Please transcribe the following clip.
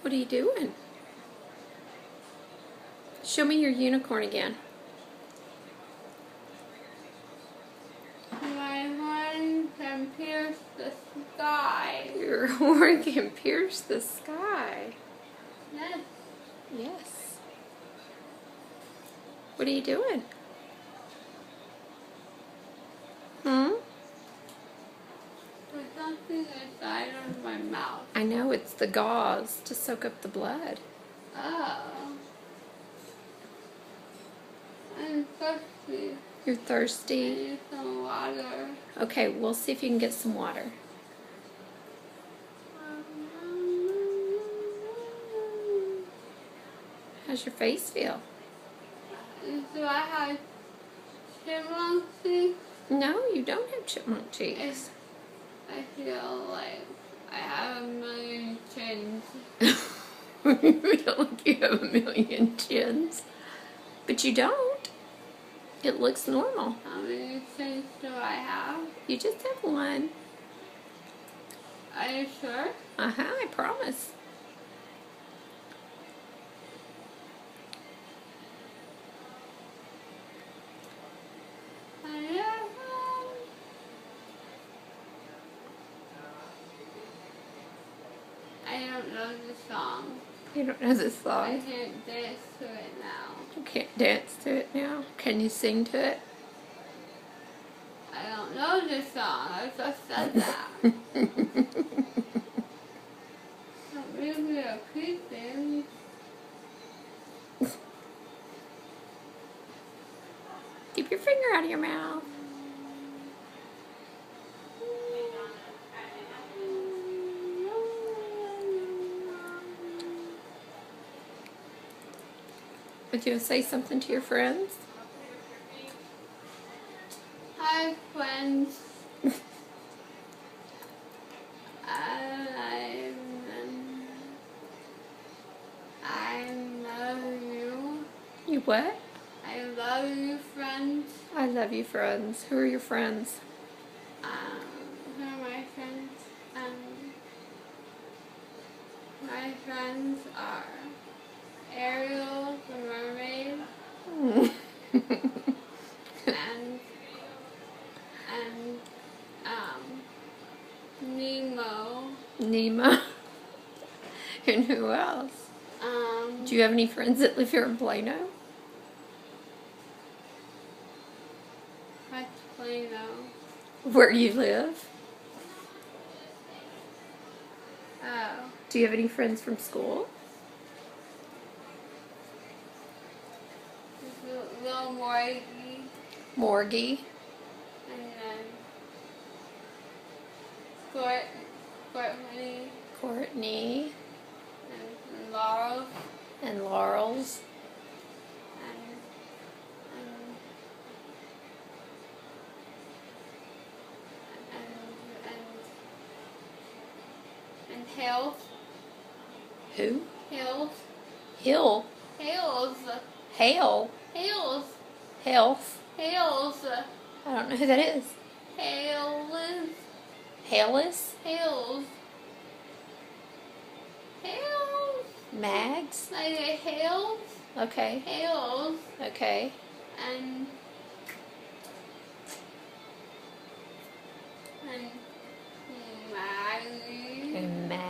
What are you doing? Show me your unicorn again. My horn can pierce the sky. Your horn can pierce the sky. Yes. Yes. What are you doing? There's something inside of my mouth. I know, it's the gauze to soak up the blood. Oh. I'm thirsty. You're I thirsty? need some water. Okay, we'll see if you can get some water. How's your face feel? Do I have chipmunk teeth? No, you don't have chipmunk cheeks. I feel like I have a million chins. You feel like you have a million chins. But you don't. It looks normal. How many chins do I have? You just have one. Are you sure? I promise. I don't know the song. You don't know this I song. can't dance to it now. You can't dance to it now. Can you sing to it? I don't know the song. I just said that. Don't make me repeat things. Keep your finger out of your mouth. Would you say something to your friends? Hi, friends. I love you. You what? I love you, friends. I love you, friends. Who are your friends? Who are my friends? My friends are Ariel, the mermaid, and Nemo. Nemo. And who else? Do you have any friends that live here in Plano? What's Plano? Where you live? Oh, Do you have any friends from school? Little Morgie, Morgie. and then Courtney, Courtney. and Laurel, And Laurel's. and Hills. Who? Hills. Hill. Hills. Hale. Hills. Health. Hills. I don't know who that is. Hills. Halis. Hills. Hills. Mags. Like a hills. Okay. Hills. Okay. And Maggie. And Mag.